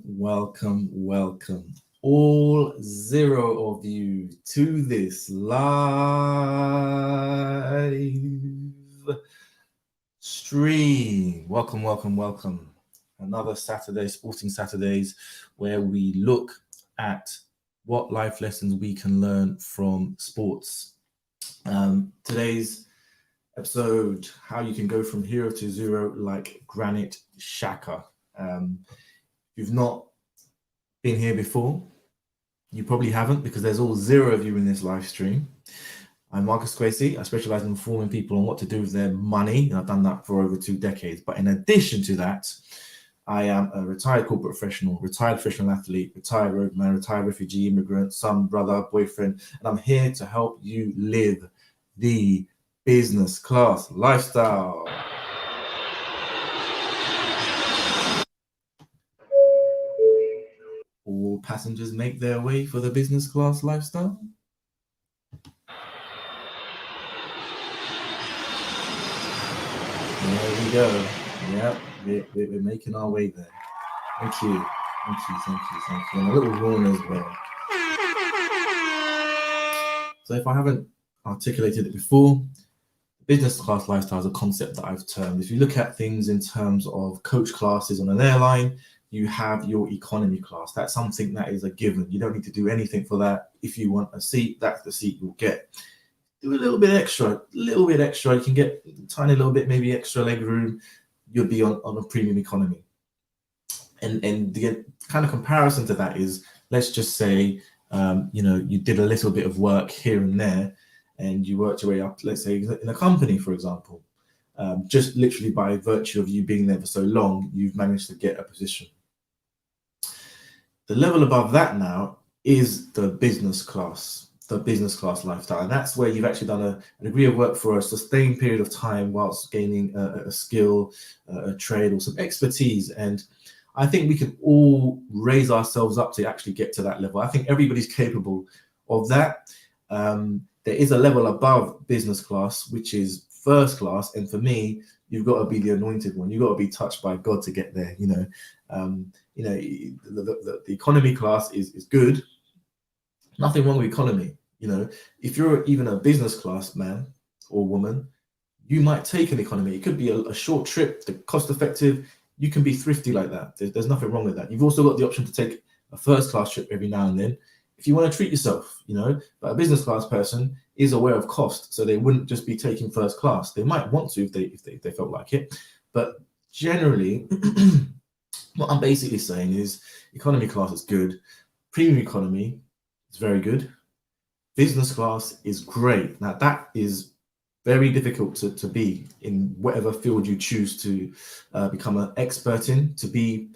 welcome, all zero of you to this live stream. Welcome. Another Saturday, Sporting Saturdays, where we look at what life lessons we can learn from sports. Today's episode, how you can go from hero to zero like Granit Xhaka. If you've not been here before, you probably haven't, because there's all zero of you in this live stream. I'm Marcus Quasey. I specialize in informing people on what to do with their money, and I've done that for over 2 decades. But in addition to that, I am a retired corporate professional, retired professional athlete, retired roadman, retired refugee, immigrant, son, brother, boyfriend, and I'm here to help you live the business class lifestyle. All passengers make their way for the business class lifestyle. There we go. Yeah, we're making our way there. Thank you. And a little yawn as well. So if I haven't articulated it before, business class lifestyle is a concept that I've termed. If you look at things in terms of coach classes on an airline, you have your economy class. That's something that is a given. You don't need to do anything for that. If you want a seat, that's the seat you'll get. Do a little bit extra. You can get a tiny little bit, maybe extra leg room. You'll be on a premium economy. And the kind of comparison to that is, let's just say, you did a little bit of work here and there, and you worked your way up, let's say in a company, for example. Just literally by virtue of you being there for so long, you've managed to get a position. The level above that now is the business class lifestyle. And that's where you've actually done a degree of work for a sustained period of time whilst gaining a skill, a trade, or some expertise. And I think we can all raise ourselves up to actually get to that level. I think everybody's capable of that. There is a level above business class, which is first class. And for me, you've got to be the anointed one. You've got to be touched by God to get there. The economy class is good. Nothing wrong with economy. If you're even a business class man or woman, you might take an economy. It could be a short trip, the cost effective. You can be thrifty like that. There's nothing wrong with that. You've also got the option to take a first class trip every now and then if you want to treat yourself, but a business class person is aware of cost, so they wouldn't just be taking first class. They might want to if they felt like it, but generally what I'm basically saying is economy class is good, premium economy is very good, business class is great. Now that is very difficult to be in whatever field you choose to become an expert in. To be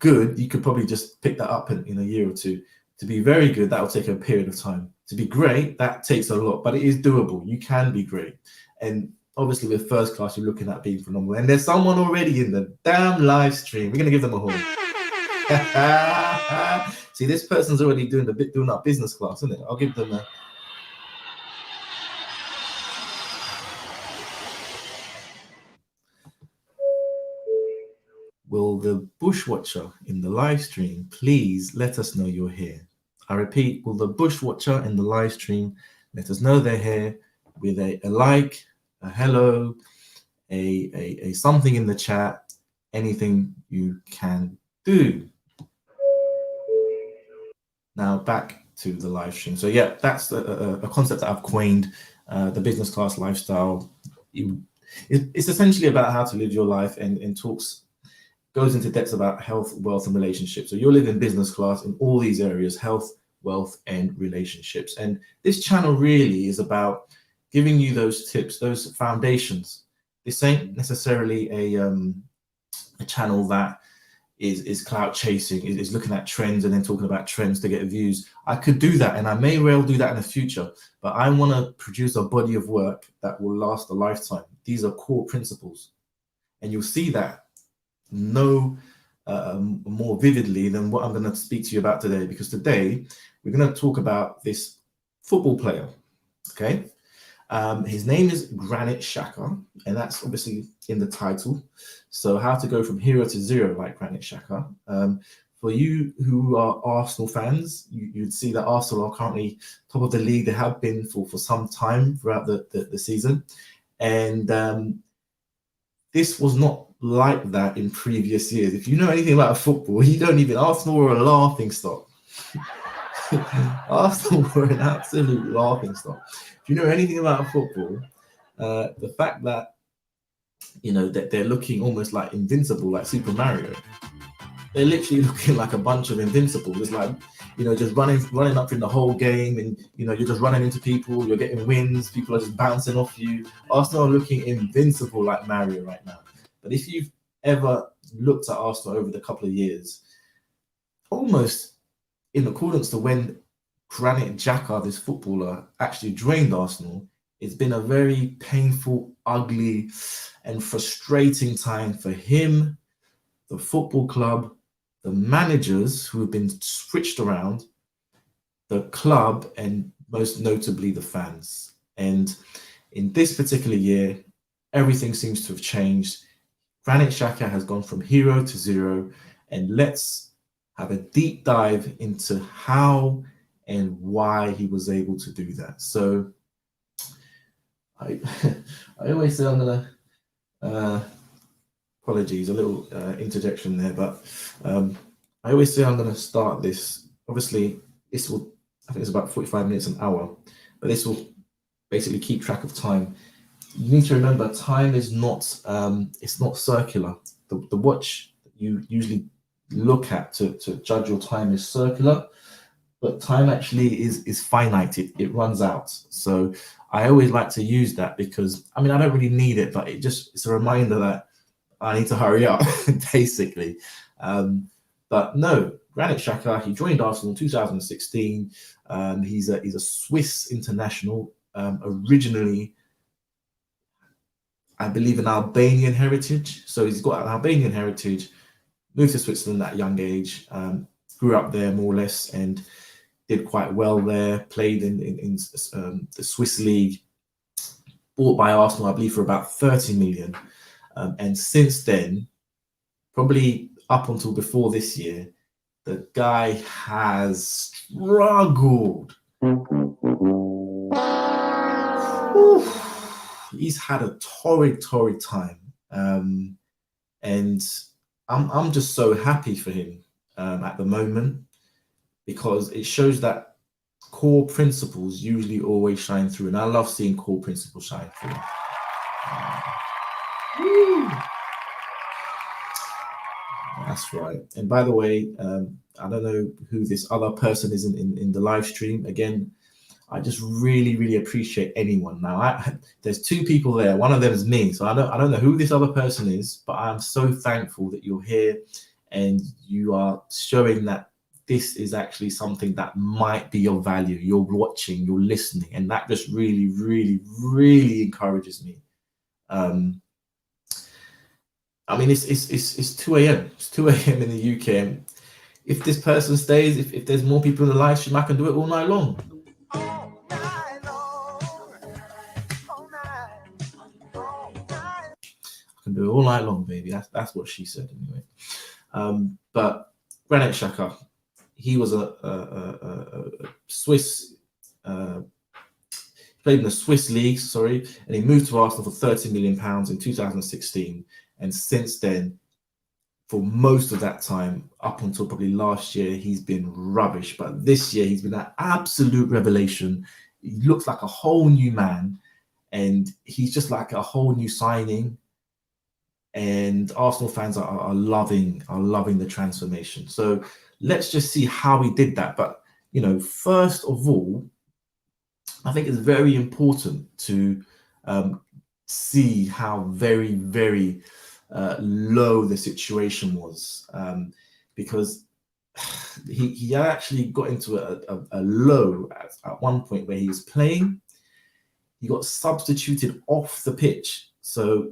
good, you could probably just pick that up in a year or two. To be very good, that will take a period of time. To be great, that takes a lot, but it is doable. You can be great. And obviously with first class, you're looking at being phenomenal. And there's someone already in the damn live stream. We're going to give them a horn. See, this person's already doing our business class, isn't it? I'll give them a... Will the bushwatcher in the live stream please let us know you're here? I repeat, will the bushwatcher in the live stream let us know they're here with a like, a hello, a something in the chat, anything you can do. Now back to the live stream. So yeah, that's a concept that I've coined, the business class lifestyle. It's essentially about how to live your life and goes into depth about health, wealth, and relationships. So you're living business class in all these areas: health, wealth, and relationships. And this channel really is about giving you those tips, those foundations. This ain't necessarily a channel that is clout chasing, is looking at trends and then talking about trends to get views. I could do that, and I may well do that in the future, but I want to produce a body of work that will last a lifetime. These are core principles, and you'll see that no more vividly than what I'm going to speak to you about today, because today we're going to talk about this football player. Okay, His name is Granit Xhaka, and that's obviously in the title. So how to go from hero to zero like Granit Xhaka. For you who are Arsenal fans, you'd see that Arsenal are currently top of the league. They have been for some time throughout the season. And this was not like that in previous years. If you know anything about football, you don't even, Arsenal were a laughing stock. Arsenal were an absolute laughing stock. If you know anything about football, the fact that, that they're looking almost like invincible, like Super Mario. They're literally looking like a bunch of invincibles. It's like, just running up in the whole game, and you're just running into people, you're getting wins, people are just bouncing off you. Arsenal are looking invincible like Mario right now. But if you've ever looked at Arsenal over the couple of years, almost in accordance to when Granit Xhaka, this footballer, actually joined Arsenal, it's been a very painful, ugly, and frustrating time for him, the football club, the managers who have been switched around, the club, and most notably the fans. And in this particular year, everything seems to have changed. Granit Xhaka has gone from hero to zero, and let's have a deep dive into how and why he was able to do that. So I always say I'm gonna apologies, a little interjection there, but I always say I'm going to start this. Obviously, this will, I think it's about 45 minutes, an hour, but this will basically keep track of time. You need to remember, time is not, it's not circular. The watch you usually look at to judge your time is circular, but time actually is finite. It runs out. So I always like to use that because, I don't really need it, but it's a reminder that I need to hurry up, basically. But no, Granit Xhaka, he joined Arsenal in 2016. He's a Swiss international, originally, I believe, an Albanian heritage. So he's got an Albanian heritage, moved to Switzerland at a young age, grew up there more or less, and did quite well there, played in the Swiss league, bought by Arsenal, I believe, for about 30 million. And since then, probably up until before this year, the guy has struggled. He's had a torrid time. And I'm just so happy for him at the moment, because it shows that core principles usually always shine through. And I love seeing core principles shine through. That's right. And by the way, I don't know who this other person is in the live stream. Again, I just really appreciate anyone. Now, there's two people there. One of them is me. So I don't know who this other person is, but I'm so thankful that you're here and you are showing that this is actually something that might be of value. You're watching, you're listening, and that just really encourages me. It's 2 a.m. It's 2 a.m. in the UK. And if this person stays, if there's more people in the live stream, I can do it all night long. I can do it all night long, baby. That's what she said anyway. But Granit Xhaka, he was a Swiss. Played in the Swiss league, and he moved to Arsenal for £30 million in 2016. And since then, for most of that time, up until probably last year, he's been rubbish. But this year, he's been an absolute revelation. He looks like a whole new man, and he's just like a whole new signing. And Arsenal fans are loving the transformation. So let's just see how he did that. But first of all, I think it's very important to see how very low the situation was, because he actually got into a low at one point where he was playing. He got substituted off the pitch, so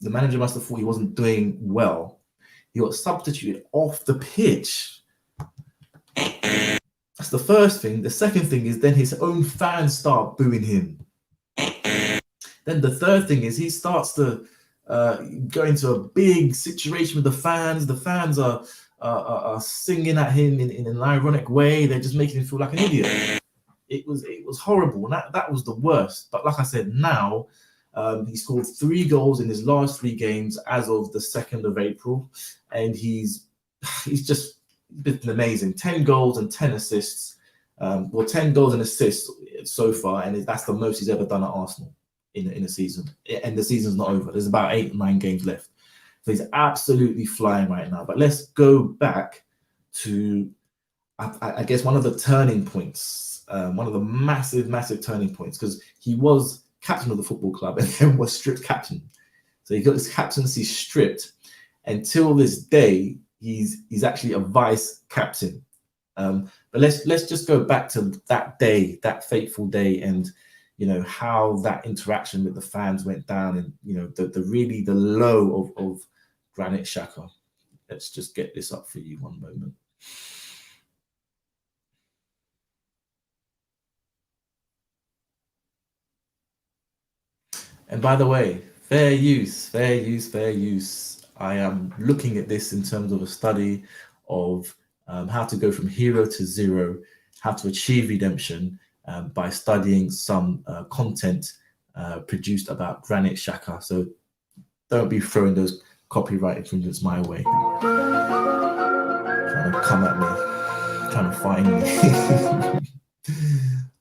the manager must have thought he wasn't doing well. He got substituted off the pitch. That's the first thing. The second thing is then his own fans start booing him. Then the third thing is he starts to go into a big situation with the fans. The fans are singing at him in an ironic way. They're just making him feel like an idiot. It was horrible. And that was the worst. But like I said, now he scored 3 goals in his last 3 games as of the 2nd of April, and he's just been amazing. 10 goals and 10 assists. 10 goals and assists so far, and that's the most he's ever done at Arsenal in a season. And the season's not over. There's about 8 or 9 games left. So he's absolutely flying right now. But let's go back to, I guess, one of the turning points, one of the massive turning points, because he was captain of the football club and then was stripped captain. So he got his captaincy stripped. Until this day, he's actually a vice captain. But let's just go back to that day, that fateful day, and how that interaction with the fans went down, and the low of Granit Xhaka. Let's just get this up for you one moment. And by the way, fair use. I am looking at this in terms of a study of how to go from hero to zero, how to achieve redemption by studying some content produced about Granit Xhaka. So don't be throwing those copyright infringements my way. Trying to come at me, trying to find me.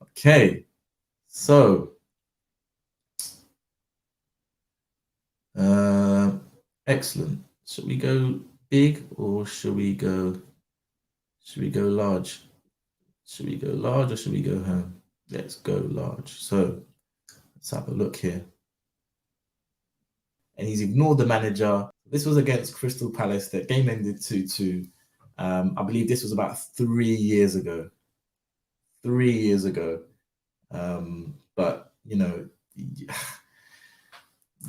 Okay, so excellent. Should we go big or should we go large? Should we go large or should we go home? Let's go large. So let's have a look here. And he's ignored the manager. This was against Crystal Palace. That game ended 2-2. I believe this was about 3 years ago. 3 years ago. But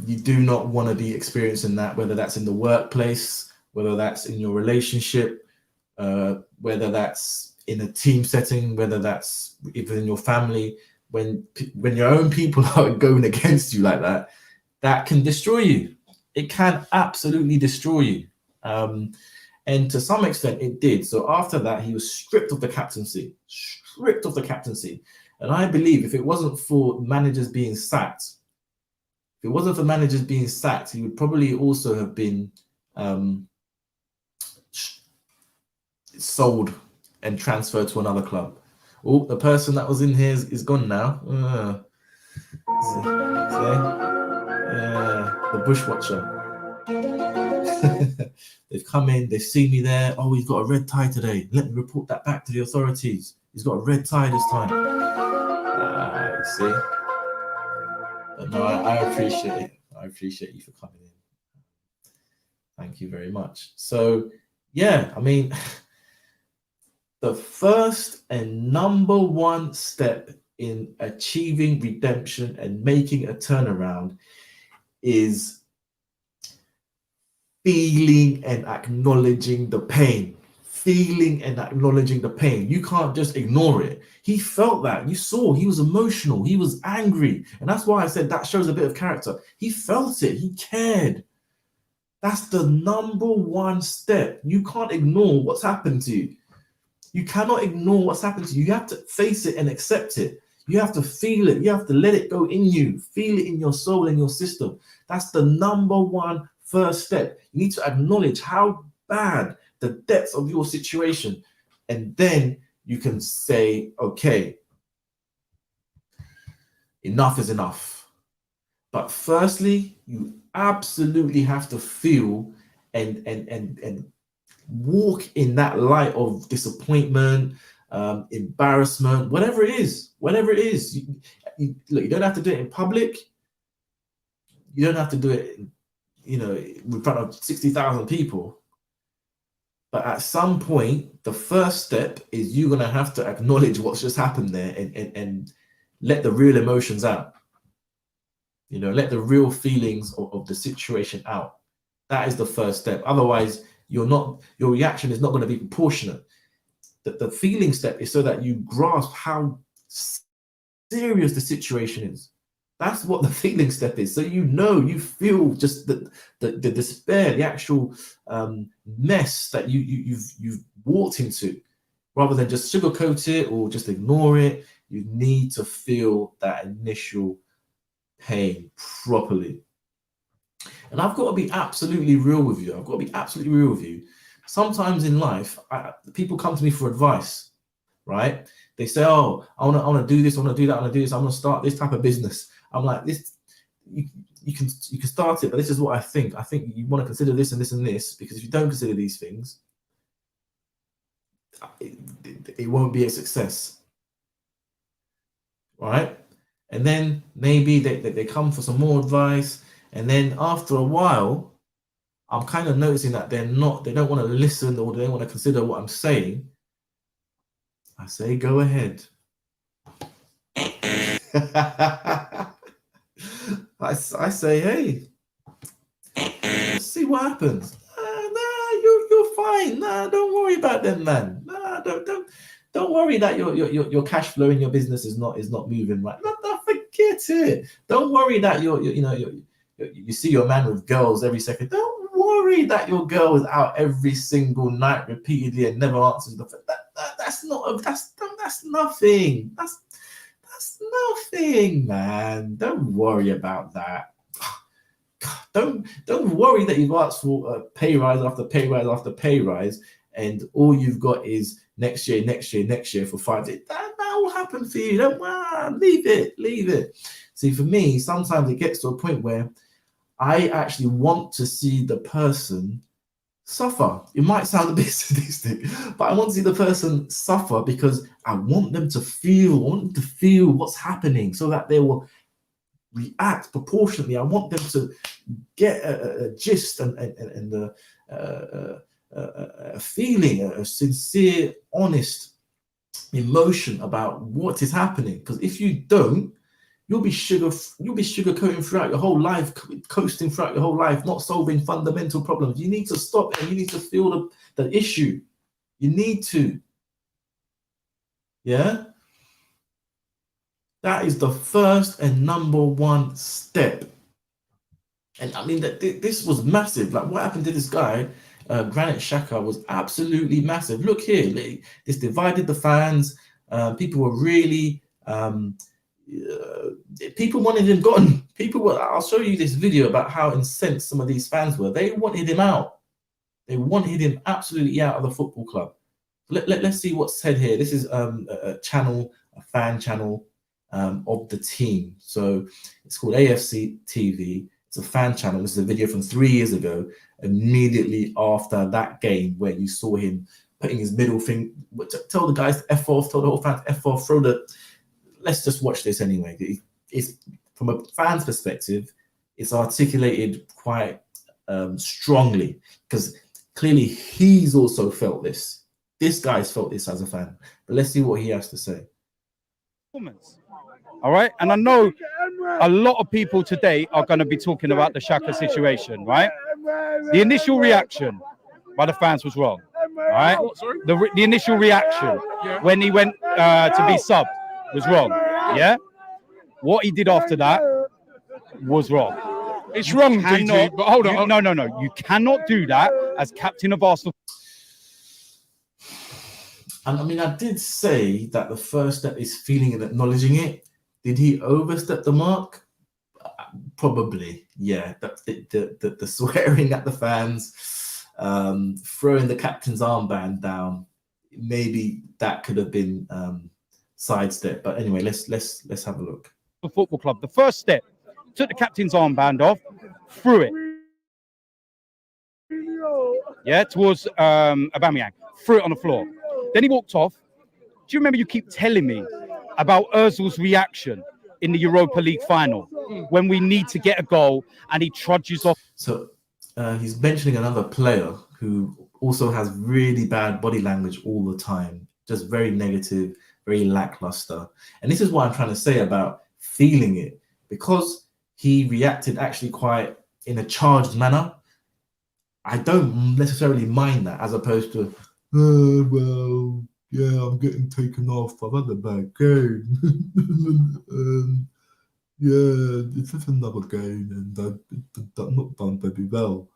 you do not want to be experiencing that, whether that's in the workplace, whether that's in your relationship, whether that's in a team setting, whether that's even in your family. When your own people are going against you like that, that can destroy you. It can absolutely destroy you. And to some extent it did. So after that, he was stripped of the captaincy. And I believe if it wasn't for managers being sacked, he would probably also have been sold and transferred to another club. Oh, the person that was in here is gone now. The bushwatcher. They've come in, they've seen me there. Oh, he's got a red tie today. Let me report that back to the authorities. He's got a red tie this time. You see? But no, I appreciate it. I appreciate you for coming in. Thank you very much. So, yeah, I mean, the first and number one step in achieving redemption and making a turnaround is feeling and acknowledging the pain. You can't just ignore it. He felt that. You saw he was emotional. He was angry. And that's why I said that shows a bit of character. He felt it. He cared. That's the number one step. You can't ignore what's happened to you. You cannot ignore what's happened to you. You have to face it and accept it. You have to feel it. You have to let it go in you. Feel it in your soul and your system. That's the number one first step. You need to acknowledge how bad the depth of your situation. And then you can say, okay, enough is enough. But firstly, you absolutely have to feel and walk in that light of disappointment, embarrassment, whatever it is. You don't have to do it in public. You don't have to do it, in front of 60,000 people. But at some point, the first step is you're going to have to acknowledge what's just happened there and let the real emotions out. Let the real feelings of the situation out. That is the first step. Otherwise, your reaction is not going to be proportionate. The feeling step is so that you grasp how serious the situation is. That's what the feeling step is. So you feel just the despair, the actual mess that you've walked into, rather than just sugarcoat it or just ignore it. You need to feel that initial pain properly. And I've got to be absolutely real with you. I've got to be absolutely real with you. Sometimes in life, people come to me for advice, right? They say, "Oh, I want to do this, I want to do that, I want to do this, I'm going to start this type of business." I'm like, "This, you can start it, but this is what I think. I think you want to consider this and this and this, because if you don't consider these things, it won't be a success." Right? And then maybe they come for some more advice, and then after a while, I'm kind of noticing that they don't want to listen, or they don't want to consider what I'm saying. I say, go ahead. I say, hey, let's see what happens. Nah, you're fine. Nah, don't worry about them, man. Nah, don't worry that your cash flow in your business is not moving right. No, forget it. Don't worry that you see your man with girls every second. Don't worry that your girl is out every single night repeatedly and never answers the phone. That's nothing. That's nothing, man. Don't worry about that. Don't worry that you've asked for a pay rise after pay rise after pay rise, and all you've got is next year for 5 days. That will happen for you. Don't leave it. See, for me, sometimes it gets to a point where I actually want to see the person suffer. It might sound a bit sadistic, but I want to see the person suffer because I want them to feel what's happening, so that they will react proportionately. I want them to get a gist and a feeling, a sincere, honest emotion about what is happening. Because if you don't, you'll be sugarcoating throughout your whole life, coasting throughout your whole life, not solving fundamental problems. You need to stop, and you need to feel the issue. You need to. Yeah. That is the first and number one step. And I mean, that this was massive. Like, what happened to this guy, Granit Xhaka, was absolutely massive. Look here, this divided the fans. People were really, people wanted him gone. I'll show you this video about how incensed some of these fans were. They wanted him out. They wanted him absolutely out of the football club. Let's see what's said here. This is a fan channel of the team. So it's called AFC TV. It's a fan channel. This is a video from 3 years ago, immediately after that game where you saw him putting his middle finger, tell the guys to F off, tell the whole fans to F off, let's just watch this anyway. It's from a fan's perspective, it's articulated quite strongly, because clearly he's also felt this. This guy's felt this as a fan. But let's see what he has to say. All right, and I know a lot of people today are going to be talking about the Xhaka situation, right? The initial reaction by the fans was wrong, all right? The initial reaction when he went to be subbed was wrong, yeah? What he did after that was wrong. It's wrong, DG, but hold on. No. You cannot do that as captain of Arsenal. And I mean, I did say that the first step is feeling and acknowledging it. Did he overstep the mark? Probably, yeah. The swearing at the fans, throwing the captain's armband down, maybe that could have been sidestepped. But anyway, let's have a look. The football club. The first step, took the captain's armband off, threw it. Yeah, towards Aubameyang, threw it on the floor. Then he walked off. Do you remember you keep telling me about Ozil's reaction in the Europa League final when we need to get a goal and he trudges off? So he's mentioning another player who also has really bad body language all the time, just very negative, very lackluster. And this is what I'm trying to say about feeling it, because he reacted actually quite in a charged manner. I don't necessarily mind that, as opposed to, oh, well, yeah, I'm getting taken off. I've had a bad game. yeah, this is another game, and I'm not done very well.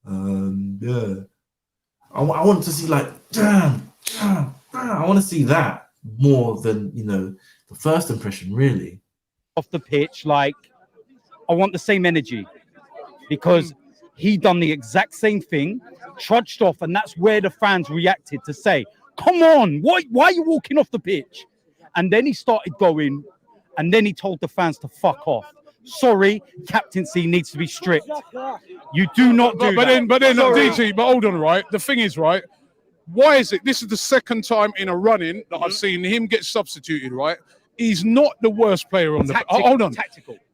Yeah, I want to see like, damn. I want to see that more than the first impression, really. Off the pitch, like I want the same energy because he done the exact same thing, trudged off, and that's where the fans reacted to say, "Come on, why are you walking off the pitch?" And then he started going, and then he told the fans to fuck off. Sorry, captaincy needs to be strict. You do not do that. But then, Sorry. DT. But hold on, right? The thing is, right? Why is it? This is the second time in a run-in that I've seen him get substituted. Right? He's not the worst player on the. Hold on.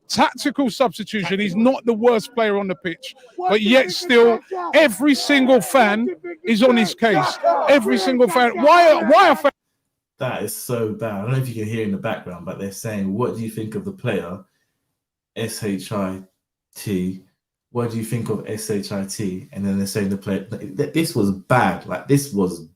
Tactical substitution. He's not the worst player on the pitch, but yet still, every single fan is on his case. Every single fan. Why are fans? That is so bad. I don't know if you can hear in the background, but they're saying, "What do you think of the player?" SHIT. What do you think of SHIT? And then they're saying the player. This was bad. Like this was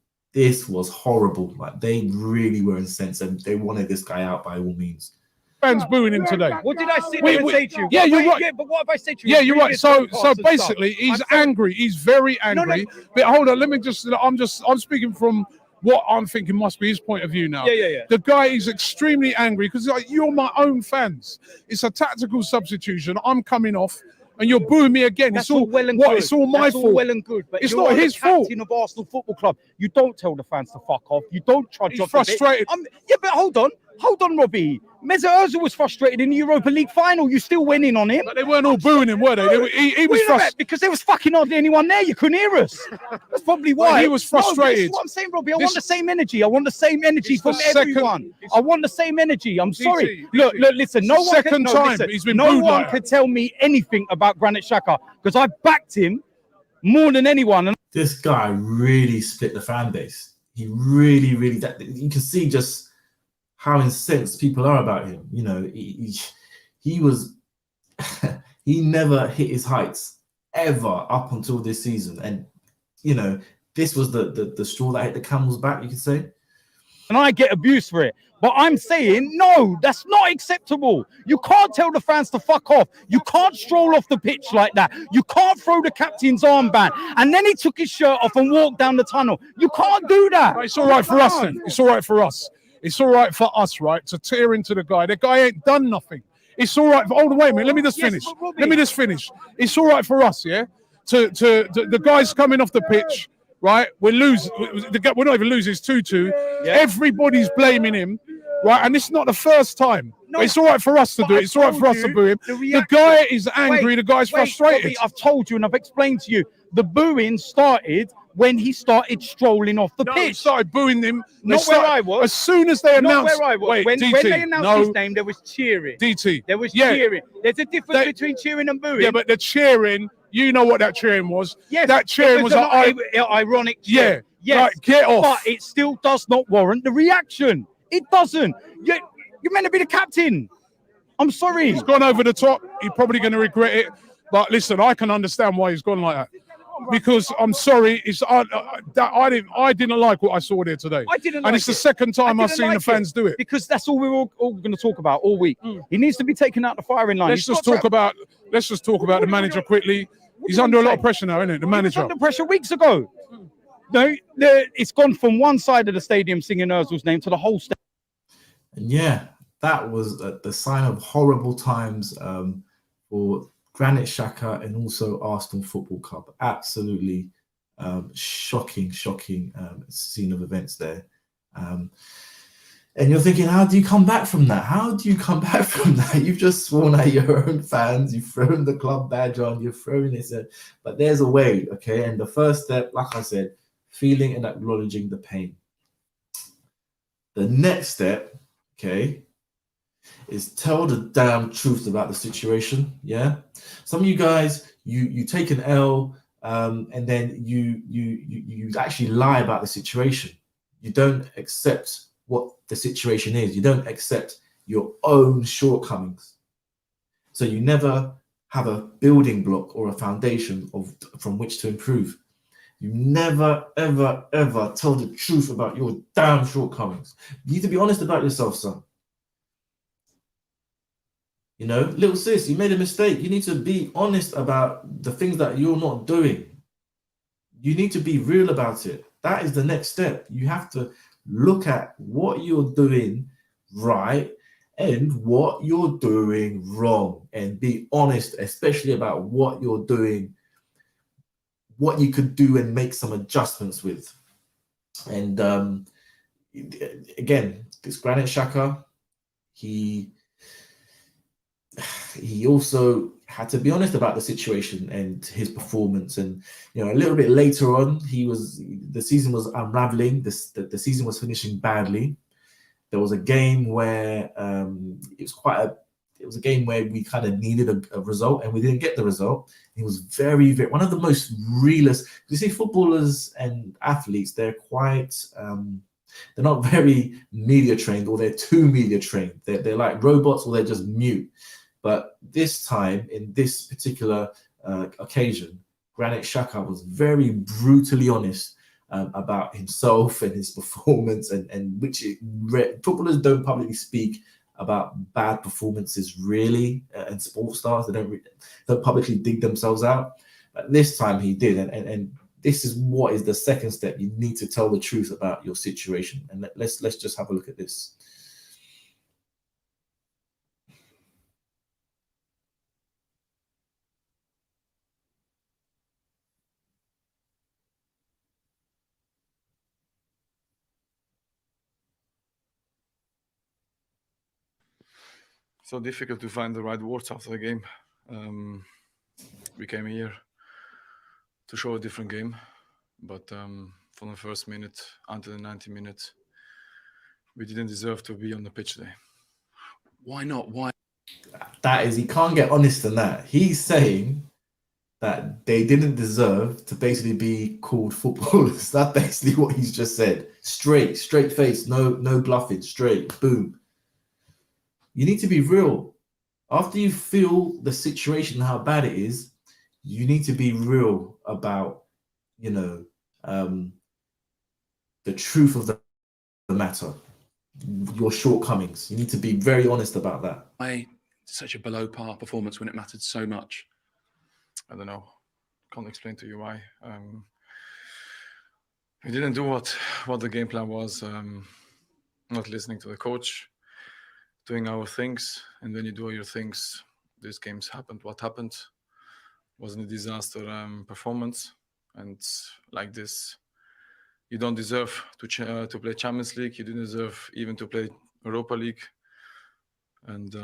horrible. Like they really were incensed, and they wanted this guy out by all means. Fans booing him today. What did I say to you? Yeah, you're right. Yeah, but what have I said to you? Yeah, you're right. So basically, he's angry. He's very angry. No. But hold on, let me just. I'm speaking from what I'm thinking must be his point of view now. Yeah. The guy is extremely angry because like you're my own fans. It's a tactical substitution. I'm coming off, and you're booing me again. That's it's all well and what? good. It's all my That's fault. all well and good, but It's you're not his the fault. captain of Arsenal Football Club. You don't tell the fans to fuck off. You don't trudge He's off. frustrated. Yeah, but hold on, Robbie. Mesut Ozil was frustrated in the Europa League final. You still winning on him? But they weren't all booing him, were they? He was frustrated because there was fucking hardly anyone there. You couldn't hear us. That's probably why. Well, he was frustrated. No, this is what I'm saying, Robbie. I want the same energy. I want the same energy from everyone. I want the same energy. I'm sorry. Look, listen. No one can tell me anything about Granit Xhaka because I backed him more than anyone. This guy really split the fan base. He really, you can see just how incensed people are about him. He was, he never hit his heights ever up until this season. And, this was the straw that hit the camel's back, you could say. And I get abused for it. But I'm saying, no, that's not acceptable. You can't tell the fans to fuck off. You can't stroll off the pitch like that. You can't throw the captain's armband. And then he took his shirt off and walked down the tunnel. You can't do that. It's all right for us then. It's all right for us. It's all right for us, right, to tear into the guy. The guy ain't done nothing. It's all right. Hold on, wait a minute. Let me just finish. It's all right for us, yeah? The guy's coming off the pitch, right? We're losing. We're not even losing. It's 2-2. Yeah. Everybody's blaming him, right? And this is not the first time. No, it's all right for us to do it. It's all right for us to boo him. The guy is angry. The guy's frustrated. Robbie, I've told you and I've explained to you. The booing started when he started strolling off the pitch. He started booing him. Not where I was. As soon as they announced. Not where I was. Wait, when DT, they announced his name, there was cheering. DT. There was cheering. There's a difference between cheering and booing. Yeah, but the cheering, you know what that cheering was. Yes, that cheering was ironic cheer. Yeah, yes, like, get off. But it still does not warrant the reaction. It doesn't. You're meant to be the captain. I'm sorry. He's gone over the top. He's probably going to regret it. But listen, I can understand why he's gone like that. Because I'm sorry, I didn't like what I saw there today. I didn't, and it's the second time I've seen the fans do it. Because that's all we're all going to talk about all week. He needs to be taken out the firing line. Let's just talk about the manager quickly. He's under a lot of pressure now, isn't it? The manager. He was under pressure weeks ago. No, it's gone from one side of the stadium singing Ozil's name to the whole stadium. And yeah, that was the sign of horrible times for Granit Xhaka and also Arsenal Football Club. Absolutely shocking scene of events there. And you're thinking, how do you come back from that? How do you come back from that? You've just sworn at your own fans. You've thrown the club badge on. You've thrown this. But there's a way, okay? And the first step, like I said, feeling and acknowledging the pain. The next step, okay, is tell the damn truth about the situation. Yeah, some of you guys, you take an L, and then you actually lie about the situation. You don't accept what the situation is. You don't accept your own shortcomings. So you never have a building block or a foundation from which to improve. You never, ever, ever tell the truth about your damn shortcomings. You need to be honest about yourself, son. You know, little sis, you made a mistake. You need to be honest about the things that you're not doing. You need to be real about it. That is the next step. You have to look at what you're doing right and what you're doing wrong, and be honest, especially about what you're doing, what you could do and make some adjustments with. And again, this Granit Xhaka, he also had to be honest about the situation and his performance. And you know, a little bit later on, the season was unraveling. The season was finishing badly. There was a game where it was a game where we kind of needed a result, and we didn't get the result. He was very, very one of the most realist. You see, footballers and athletes, they're quite they're not very media trained, or they're too media trained. They're like robots, or they're just mute. But this time, in this particular occasion, Granit Xhaka was very brutally honest about himself and his performance, and which footballers don't publicly speak about bad performances really, and sports stars, they don't publicly dig themselves out. But this time he did, and this is what is the second step. You need to tell the truth about your situation, and let's just have a look at this. So difficult to find the right words after the game. We came here to show a different game, but from the first minute until the 90 minutes, we didn't deserve to be on the pitch today. Why not? Why? That is, he can't get honest than that. He's saying that they didn't deserve to basically be called footballers. That's basically what he's just said. Straight face, no bluffing, straight, boom. You need to be real. After you feel the situation, how bad it is, you need to be real about, you know, the truth of the matter, your shortcomings. You need to be very honest about that. Why such a below par performance when it mattered so much? I don't know. Can't explain to you why. We didn't do what the game plan was. Not listening to the coach, doing our things, and when you do your things, these games happened. What happened wasn't a disaster performance, and like this, you don't deserve to play Champions League. You didn't deserve even to play Europa League, and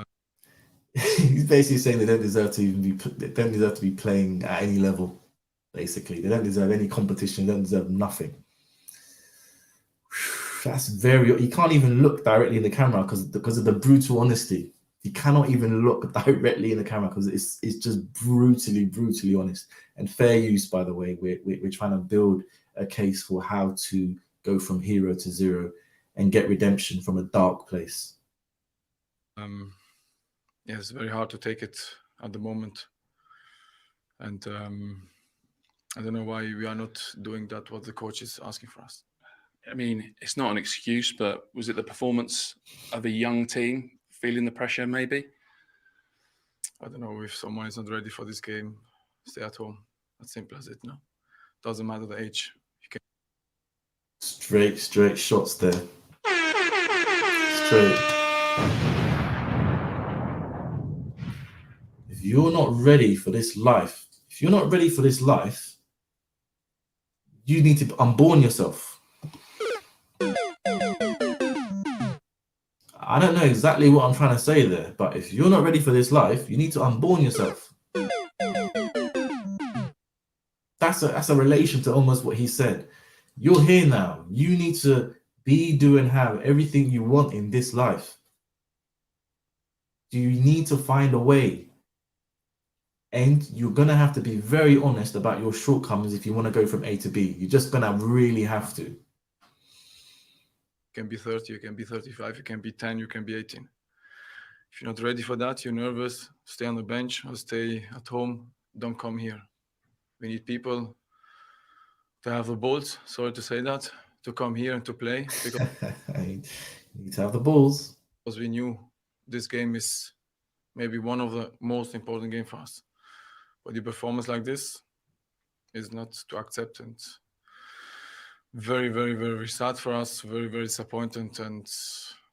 he's basically saying they don't deserve to be playing at any level. Basically, they don't deserve any competition. They don't deserve nothing. That's very. He can't even look directly in the camera because of the brutal honesty. He cannot even look directly in the camera because it's just brutally honest. And fair use, by the way. We're trying to build a case for how to go from hero to zero and get redemption from a dark place. Yeah, it's very hard to take it at the moment, and I don't know why we are not doing that. What the coach is asking for us. I mean, it's not an excuse, but was it the performance of a young team feeling the pressure, maybe? I don't know. If someone is not ready for this game, stay at home. As simple as it. No, doesn't matter the age. You can... Straight shots there. Straight. If you're not ready for this life, you need to unborn yourself. I don't know exactly what I'm trying to say there, but if you're not ready for this life, you need to unborn yourself. That's a relation to almost what he said. You're here now. You need to be, do, and have everything you want in this life. You need to find a way. And you're going to have to be very honest about your shortcomings if you want to go from A to B. You're just going to really have to. You can be 30, you can be 35, you can be 10, you can be 18. If you're not ready for that, you're nervous, stay on the bench or stay at home. Don't come here. We need people to have the balls, sorry to say that, to come here and to play. You need to have the balls. Because we knew this game is maybe one of the most important game for us. But the performance like this is not to accept, and very, very, very sad for us, very, very disappointed, and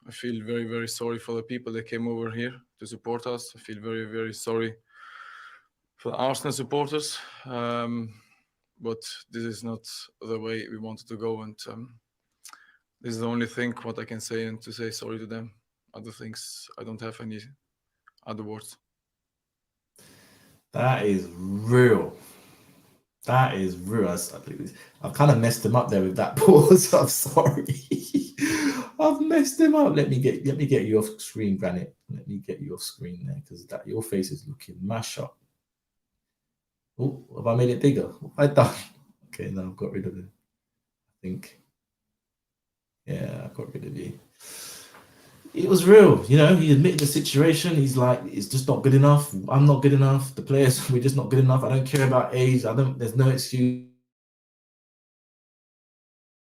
I feel very, very sorry for the people that came over here to support us. I feel very, very sorry for the Arsenal supporters, but this is not the way we wanted to go, and this is the only thing what I can say, and to say sorry to them. Other things, I don't have any other words. That is real. That is real. I've kind of messed him up there with that pause. I'm sorry. I've messed him up. Let me get you off screen, Granit. Let me get you off screen there, because that your face is looking mash up. Oh, have I made it bigger? What have I done? Okay, no, I've got rid of it. I think. Yeah, I got rid of you. It was real, you know. He admitted the situation. He's like, it's just not good enough. I'm not good enough. The players, we're just not good enough. I don't care about age. There's no excuses.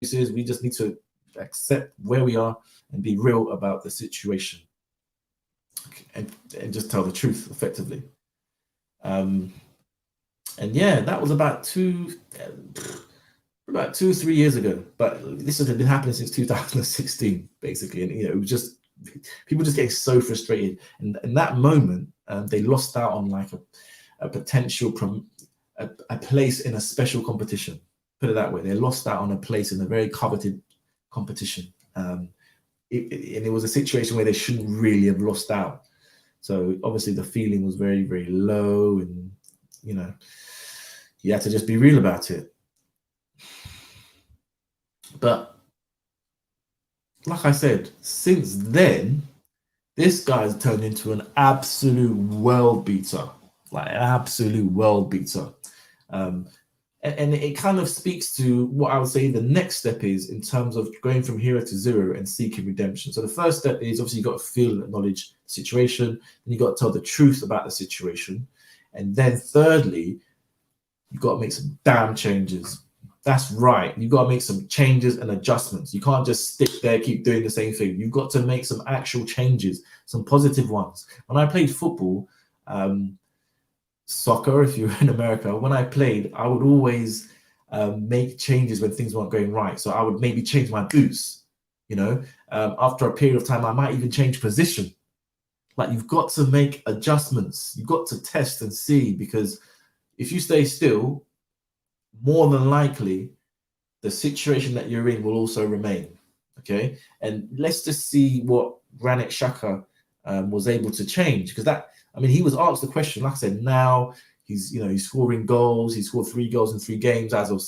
We just need to accept where we are and be real about the situation, and just tell the truth effectively. And yeah, that was about 2 or 3 years ago. But this has been happening since 2016, basically. And you know, it was just people just getting so frustrated. And in that moment, they lost out on like a potential a place in a special competition. Put it that way. They lost out on a place in a very coveted competition. And it was a situation where they shouldn't really have lost out. So obviously the feeling was very, very low, and you know, you had to just be real about it. But like I said, since then, this guy's turned into an absolute world beater, like an absolute world beater. And it kind of speaks to what I would say the next step is in terms of going from hero to zero and seeking redemption. So the first step is obviously you got to feel and acknowledge the situation, and you got to tell the truth about the situation. And then thirdly, you got to make some damn changes. That's right. You've got to make some changes and adjustments. You can't just stick there, keep doing the same thing. You've got to make some actual changes, some positive ones. When I played football, soccer, if you're in America, when I played, I would always make changes when things weren't going right. So I would maybe change my boots, you know. After a period of time, I might even change position. Like, you've got to make adjustments. You've got to test and see, because if you stay still, more than likely, the situation that you're in will also remain. Okay, and let's just see what Granit Xhaka was able to change, because that, I mean, he was asked the question. Like I said, now he's scoring goals. He scored 3 goals in 3 games as of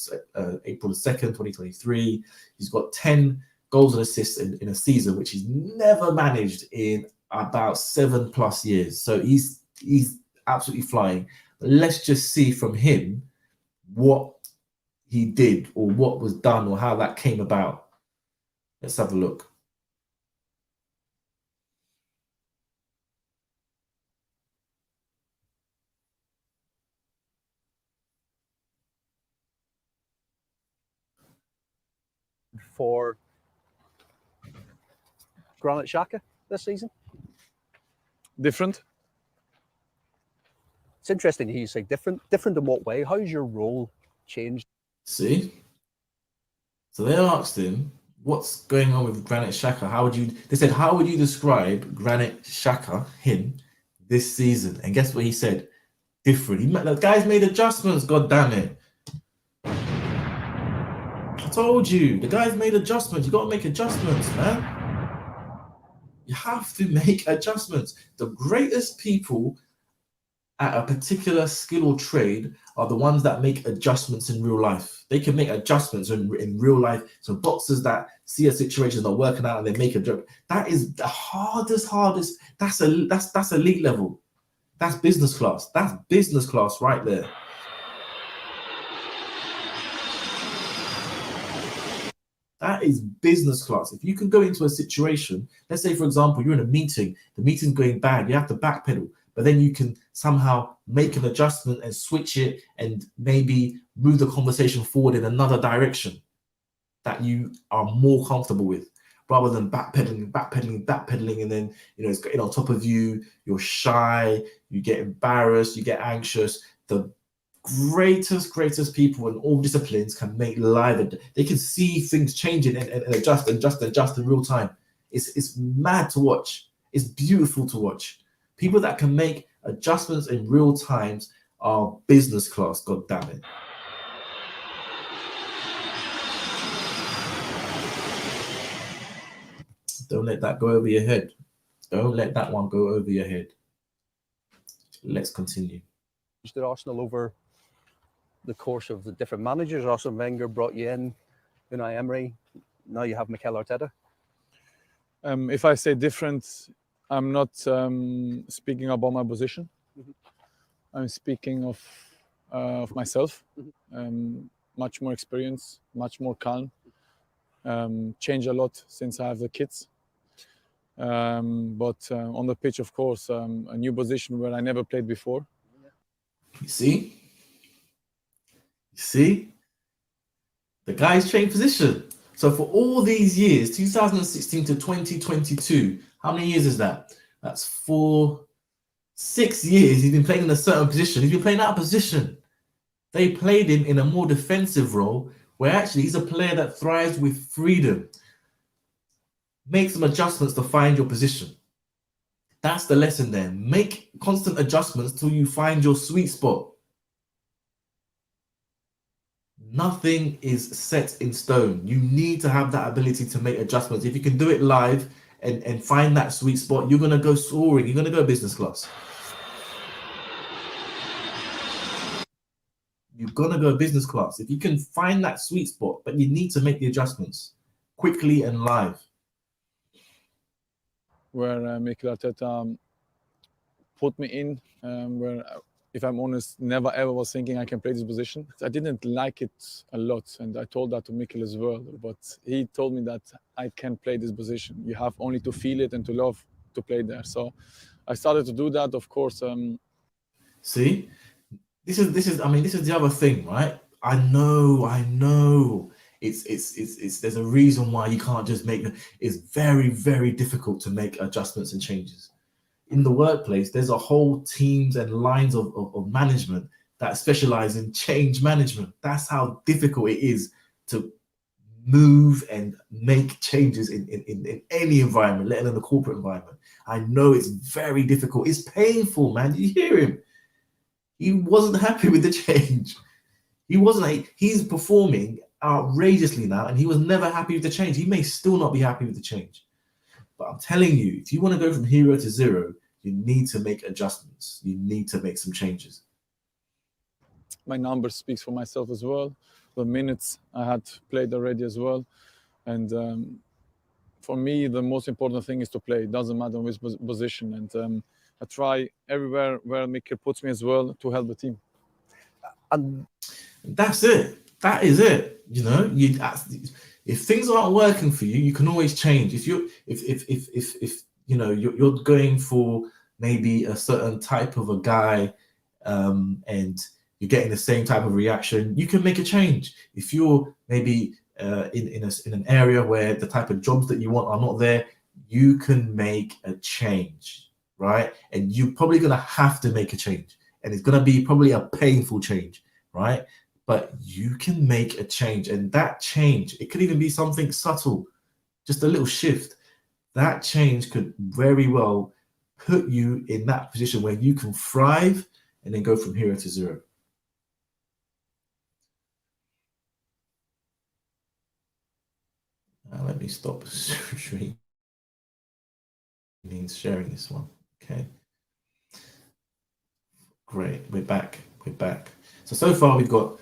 April the 2nd, 2023. He's got 10 goals and assists in a season, which he's never managed in about 7+ years. So he's absolutely flying. But let's just see from him what he did, or what was done, or how that came about. Let's have a look. For Granit Xhaka this season? Different. It's interesting to hear you say different. Different in what way? How's your role changed? See? So they asked him, what's going on with Granit Xhaka? They said, how would you describe Granit Xhaka, him, this season? And guess what he said? Different. The guy's made adjustments, god damn it. I told you, the guy's made adjustments. You got to make adjustments, man. You have to make adjustments. The greatest people at a particular skill or trade are the ones that make adjustments in real life. They can make adjustments in real life. So boxers that see a situation not working out and they make a joke. That is the hardest. That's elite level. That's business class. That's business class right there. That is business class. If you can go into a situation, let's say, for example, you're in a meeting, the meeting's going bad, you have to backpedal, but then you can somehow make an adjustment and switch it and maybe move the conversation forward in another direction that you are more comfortable with. rather than backpedaling, and then it's getting on top of you. You're shy, you get embarrassed, you get anxious. The greatest people in all disciplines can make live. They can see things changing and adjust in real time. It's mad to watch. It's beautiful to watch. People that can make adjustments in real times are business class. God damn it. Don't let that go over your head. Don't let that one go over your head. Let's continue. Did Arsenal over the course of the different managers? Arsene Wenger brought you in, Unai Emery. Now you have Mikel Arteta. If I say different, I'm not speaking about my position. I'm speaking of myself. Much more experience, much more calm. Changed a lot since I have the kids. But on the pitch, of course, a new position where I never played before. You see? The guy's changed position. So for all these years, 2016 to 2022, how many years is that? That's 6 years he's been playing in a certain position. He's been playing out of position. They played him in a more defensive role where actually he's a player that thrives with freedom. Make some adjustments to find your position. That's the lesson there. Make constant adjustments till you find your sweet spot. Nothing is set in stone. You need to have that ability to make adjustments. If you can do it live and find that sweet spot, you're going to go soaring. You're going to go business class. You're going to go business class. If you can find that sweet spot, but you need to make the adjustments quickly and live. Where Mikel Arteta put me in, where, if I'm honest, never ever was thinking I can play this position. I didn't like it a lot, and I told that to Mikel as well. But he told me that I can play this position. You have only to feel it and to love to play there. So I started to do that, of course. See, this is the other thing, right? I know. It's there's a reason why you can't just make them. It's very, very difficult to make adjustments and changes. In the workplace, there's a whole teams and lines of management that specialize in change management. That's how difficult it is to move and make changes in any environment, let alone the corporate environment. I know it's very difficult. It's painful, man. Did you hear him? He wasn't happy with the change. He's performing outrageously now, and he was never happy with the change. He may still not be happy with the change. But I'm telling you, if you want to go from hero to zero, you need to make adjustments. You need to make some changes. My number speaks for myself as well. The minutes I had played already as well. And for me, the most important thing is to play. It doesn't matter which position. And I try everywhere where Mikel puts me as well to help the team. And that's it. That is it. If things aren't working for you, you can always change. If you're going for maybe a certain type of a guy, and you're getting the same type of reaction, you can make a change. If you're maybe in an area where the type of jobs that you want are not there, you can make a change, right? And you're probably gonna have to make a change, and it's gonna be probably a painful change, right? But you can make a change, and that change, it could even be something subtle, just a little shift. That change could very well put you in that position where you can thrive and then go from hero to zero. Now let me stop sharing this one. Okay. Great. We're back. So far we've got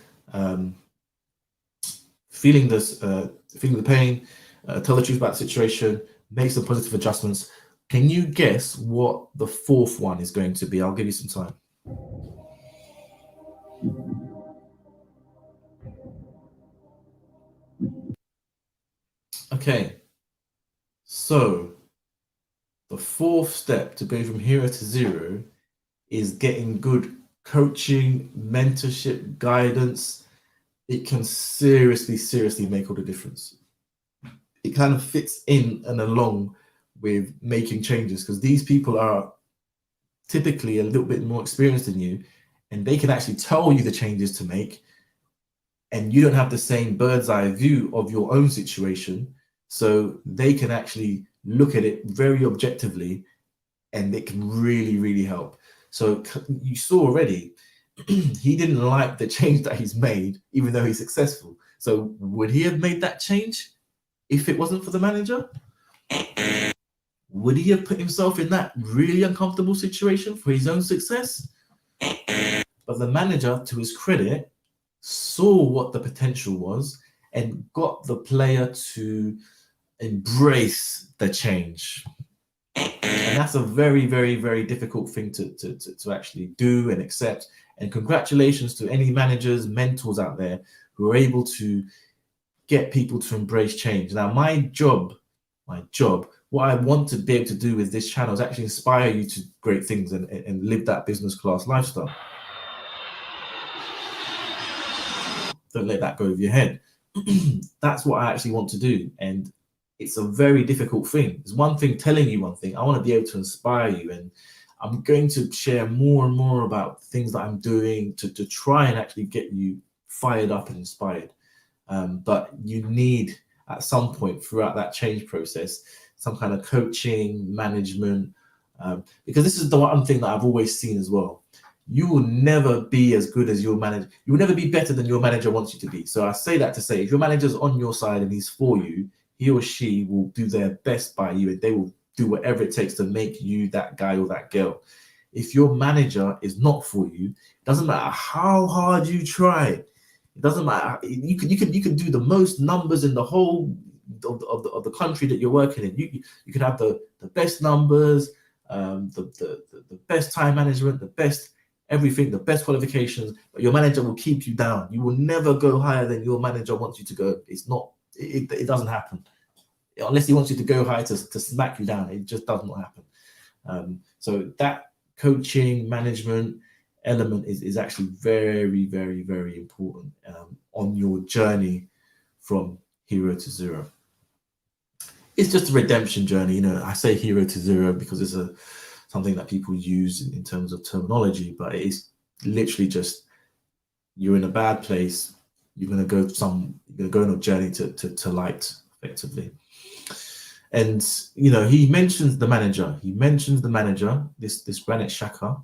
feeling the pain, tell the truth about the situation, make some positive adjustments. Can you guess what the fourth one is going to be? I'll give you some time. Okay. So the fourth step to go from hero to zero is getting good coaching, mentorship, guidance. It can seriously make all the difference. it kind of fits in and along with making changes, because these people are typically a little bit more experienced than you, and they can actually tell you the changes to make, and you don't have the same bird's eye view of your own situation, so they can actually look at it very objectively, and it can really, really help. So you saw already, he didn't like the change that he's made, even though he's successful. So would he have made that change if it wasn't for the manager? Would he have put himself in that really uncomfortable situation for his own success? But the manager, to his credit, saw what the potential was and got the player to embrace the change. And that's a very, very, very difficult thing to actually do and accept. And congratulations to any managers, mentors out there who are able to get people to embrace change. Now, my job, what I want to be able to do with this channel is actually inspire you to great things and live that business class lifestyle. Don't let that go over your head. That's what I actually want to do. And it's a very difficult thing. It's one thing telling you one thing. I want to be able to inspire you. And I'm going to share more and more about things that I'm doing to try and actually get you fired up and inspired. But you need, at some point throughout that change process, some kind of coaching, management, because this is the one thing that I've always seen as well. You will never be as good as your manager. You will never be better than your manager wants you to be. So I say that to say, if your manager's on your side and he's for you, he or she will do their best by you, and they will do whatever it takes to make you that guy or that girl. If your manager is not for you, it doesn't matter how hard you try. It doesn't matter. You can do the most numbers in the whole of the country that you're working in. You can have the best numbers, the best time management, the best everything, the best qualifications, but your manager will keep you down. You will never go higher than your manager wants you to go. It's not. It doesn't happen unless he wants you to go high to smack you down. It just does not happen. So that coaching management element is actually very, very, very important on your journey from hero to zero. It's just a redemption journey. You know, I say hero to zero because it's something that people use in terms of terminology, but it is literally just, you're in a bad place, you're going to go on a journey to light, effectively. And you know, he mentions the manager. This Granit Xhaka.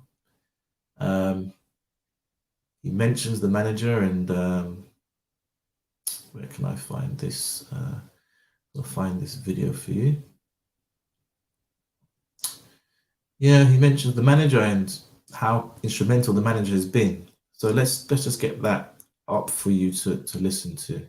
He mentions the manager, and where can I find this? I'll find this video for you. Yeah, he mentions the manager and how instrumental the manager has been. So let's just get that up for you to listen to.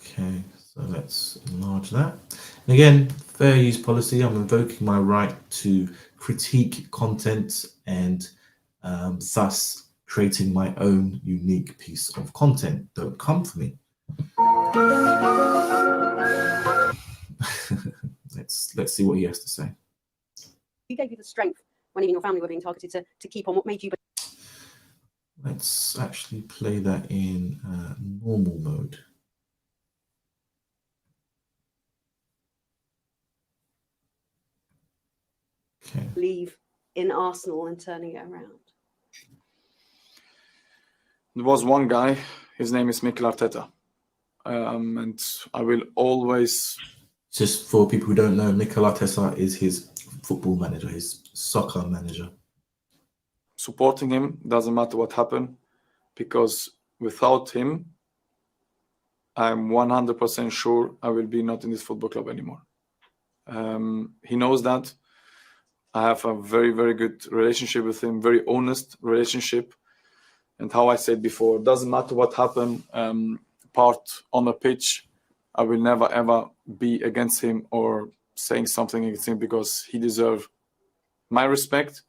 Okay, so let's enlarge that. And again, fair use policy. I'm invoking my right to critique content and thus creating my own unique piece of content. Don't come for me. Let's see what he has to say. Who gave you the strength when even your family were being targeted to keep on? What made you? Let's actually play that in normal mode. Okay. Leave in Arsenal and turning it around. There was one guy, his name is Mikel Arteta. And I will always... Just for people who don't know, Mikel Arteta is his football manager, his soccer manager. Supporting him, doesn't matter what happened, because without him, I'm 100% sure I will be not in this football club anymore. He knows that. I have a very, very good relationship with him, very honest relationship. And how I said before, doesn't matter what happened, part on the pitch, I will never ever be against him or saying something against him, because he deserves my respect,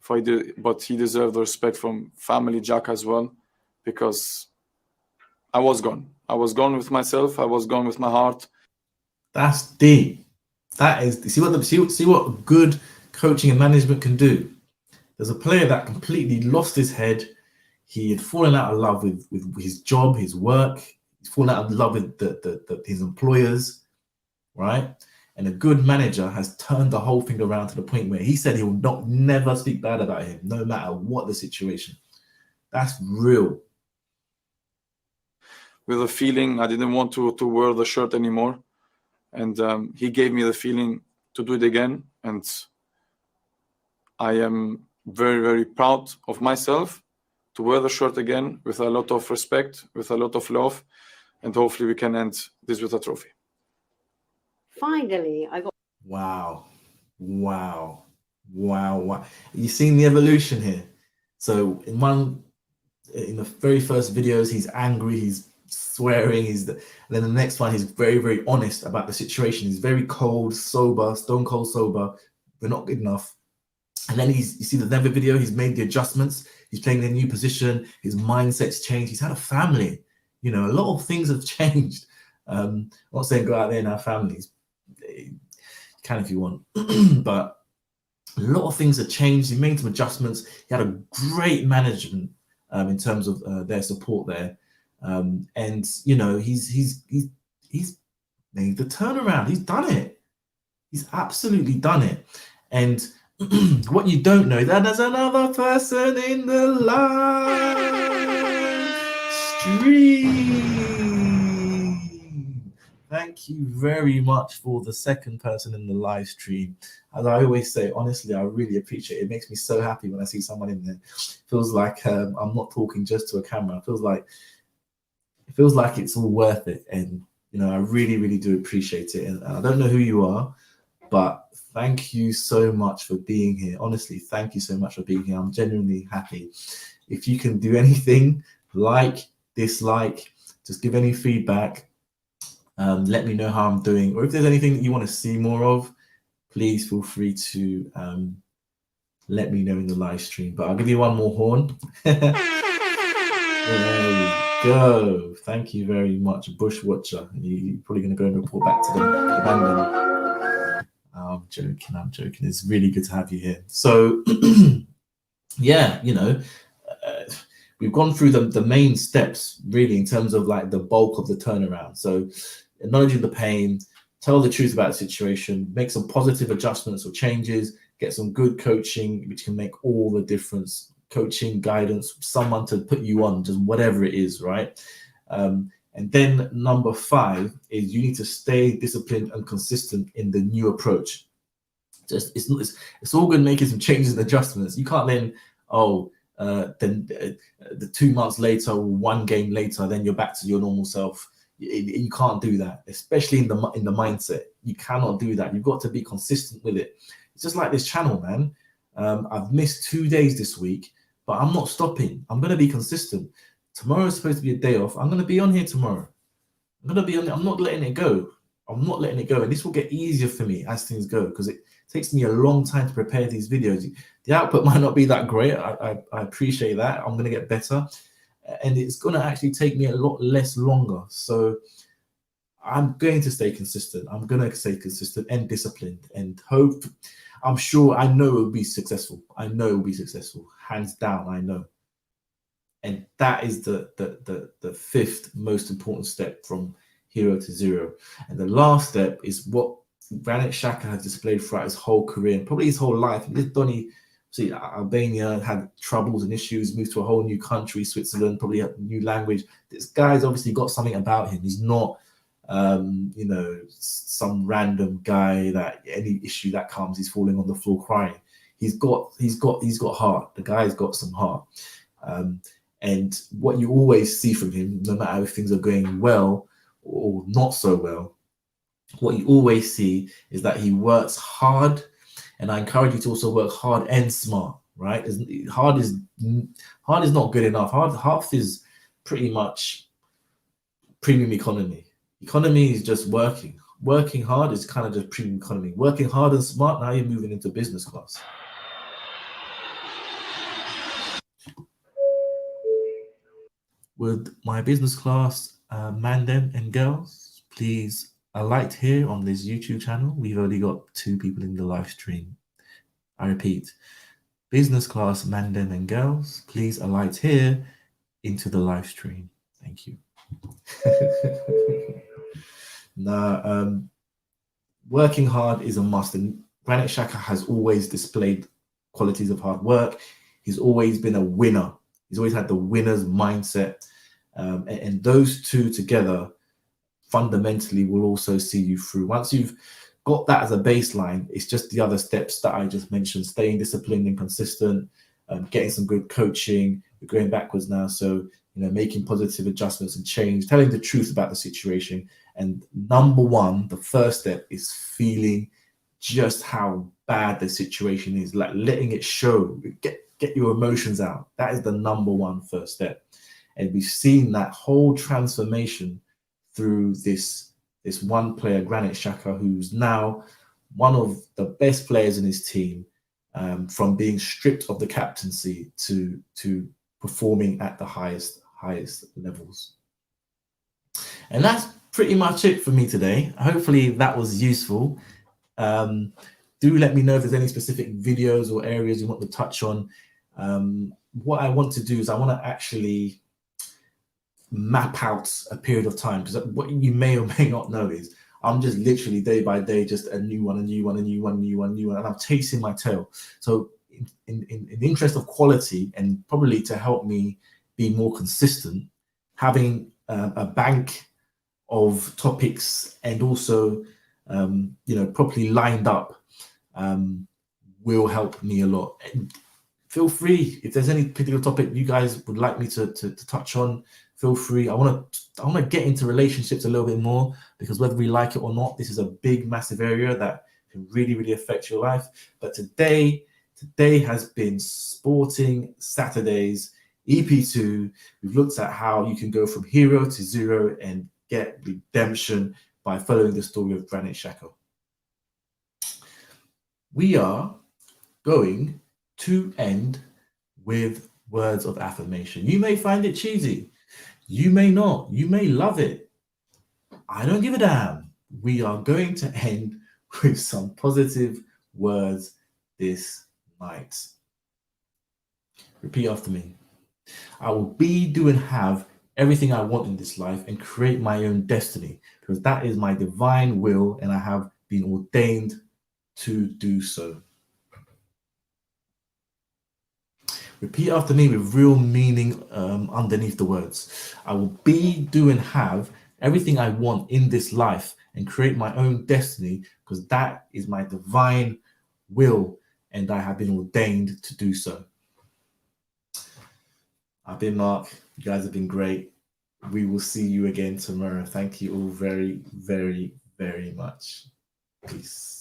but he deserves the respect from family Xhaka as well, because I was gone. I was gone with myself. I was gone with my heart. That's deep. That is, see what good coaching and management can do. There's a player that completely lost his head. He had fallen out of love with his job, his work. He's fallen out of love with his employers, right? And a good manager has turned the whole thing around to the point where he said he will never speak bad about him, no matter what the situation. That's real. With a feeling I didn't want to wear the shirt anymore. And he gave me the feeling to do it again. And I am very, very proud of myself to wear the shirt again with a lot of respect, with a lot of love. And hopefully we can end this with a trophy. Finally, I got. Wow. You seen the evolution here. So in the very first videos, he's angry, he's swearing, and then the next one, he's very, very honest about the situation. He's very cold, sober, stone cold sober. We're not good enough. And then you see the Denver video, he's made the adjustments. He's playing in a new position. His mindset's changed. He's had a family. You know, a lot of things have changed. I'm not saying go out there and have families. You can if you want. But a lot of things have changed. He made some adjustments. He had a great management in terms of their support there. And, you know, he's made the turnaround. He's done it. He's absolutely done it. And what you don't know, that there's another person in the live stream. Thank you very much for the second person in the live stream. As I always say, honestly, I really appreciate it. It makes me so happy when I see someone in there. It feels like I'm not talking just to a camera. It feels like it's all worth it. And, you know, I really, really do appreciate it. And I don't know who you are, but thank you so much for being here. Honestly, thank you so much for being here. I'm genuinely happy. If you can do anything, like, dislike, just give any feedback, let me know how I'm doing. Or if there's anything that you want to see more of, please feel free to let me know in the live stream. But I'll give you one more horn. There we go. Thank you very much, Bushwatcher. You're probably going to go and report back to the band. I'm joking. It's really good to have you here. So, yeah, you know, we've gone through the main steps, really, in terms of like the bulk of the turnaround. So, acknowledging the pain, tell the truth about the situation, make some positive adjustments or changes, get some good coaching, which can make all the difference. Coaching, guidance, someone to put you on, just whatever it is, right? And then number 5 is you need to stay disciplined and consistent in the new approach. It's all good making some changes and adjustments. You can't then, the 2 months later or 1 game later, then you're back to your normal self. You can't do that, especially in the mindset. You cannot do that. You've got to be consistent with it. It's just like this channel, man. I've missed 2 days this week, but I'm not stopping. I'm going to be consistent. Tomorrow is supposed to be a day off. I'm going to be on here tomorrow. I'm going to be on it. I'm not letting it go. I'm not letting it go. And this will get easier for me as things go, because it takes me a long time to prepare these videos. The output might not be that great. I appreciate that. I'm going to get better. And it's going to actually take me a lot less longer. So I'm going to stay consistent. I'm going to stay consistent and disciplined, and hope. I'm sure, I know it will be successful. I know it will be successful. Hands down, I know. And that is the 5th most important step from hero to zero. And the last step is what Granit Xhaka has displayed throughout his whole career, and probably his whole life. This Donny, see, Albania, had troubles and issues, moved to a whole new country, Switzerland, probably a new language. This guy's obviously got something about him. He's not, you know, some random guy that any issue that comes, he's falling on the floor crying. He's got heart. The guy's got some heart. And what you always see from him, no matter if things are going well or not so well, what you always see is that he works hard. And I encourage you to also work hard and smart, right? Hard is not good enough. Half is pretty much premium economy. Economy is just working. Working hard is kind of just premium economy. Working hard and smart, now you're moving into business class. Would my business class man them and girls please alight here on this YouTube channel. We've only got 2 people in the live stream. I repeat, business class men, them and girls, please alight here into the live stream. Thank you. Now, working hard is a must, and Granit Xhaka has always displayed qualities of hard work. He's always been a winner. He's always had the winner's mindset, and those two together fundamentally will also see you through. Once you've got that as a baseline, it's just the other steps that I just mentioned: staying disciplined and consistent, getting some good coaching. We're going backwards now, so making positive adjustments and change, telling the truth about the situation. And number one, the first step is feeling just how bad the situation is, like letting it show. Get your emotions out. That is the number one first step. And we've seen that whole transformation through this one player, Granit Xhaka, who's now one of the best players in his team, from being stripped of the captaincy to performing at the highest levels. And that's pretty much it for me today. Hopefully that was useful. Do let me know if there's any specific videos or areas you want to touch on. What I want to do is I want to actually map out a period of time, because what you may or may not know is I'm just literally day by day just a new one, and I'm chasing my tail. So in the interest of quality, and probably to help me be more consistent, having a bank of topics and also properly lined up will help me a lot. And feel free, if there's any particular topic you guys would like me to touch on, feel free. I want to get into relationships a little bit more, because whether we like it or not, this is a big, massive area that can really affect your life. But today has been Sporting Saturdays EP2. We've looked at how you can go from hero to zero and get redemption by following the story of Granit Xhaka. We are going to end with words of affirmation. You may find it cheesy. You may not. You may love it. I don't give a damn. We are going to end with some positive words this night. Repeat after me. I will be, do, and have everything I want in this life and create my own destiny, because that is my divine will and I have been ordained to do so. Repeat after me with real meaning underneath the words. I will be, do, and have everything I want in this life and create my own destiny, because that is my divine will and I have been ordained to do so. I've been Mark. You guys have been great. We will see you again tomorrow. Thank you all very, very, very much. Peace.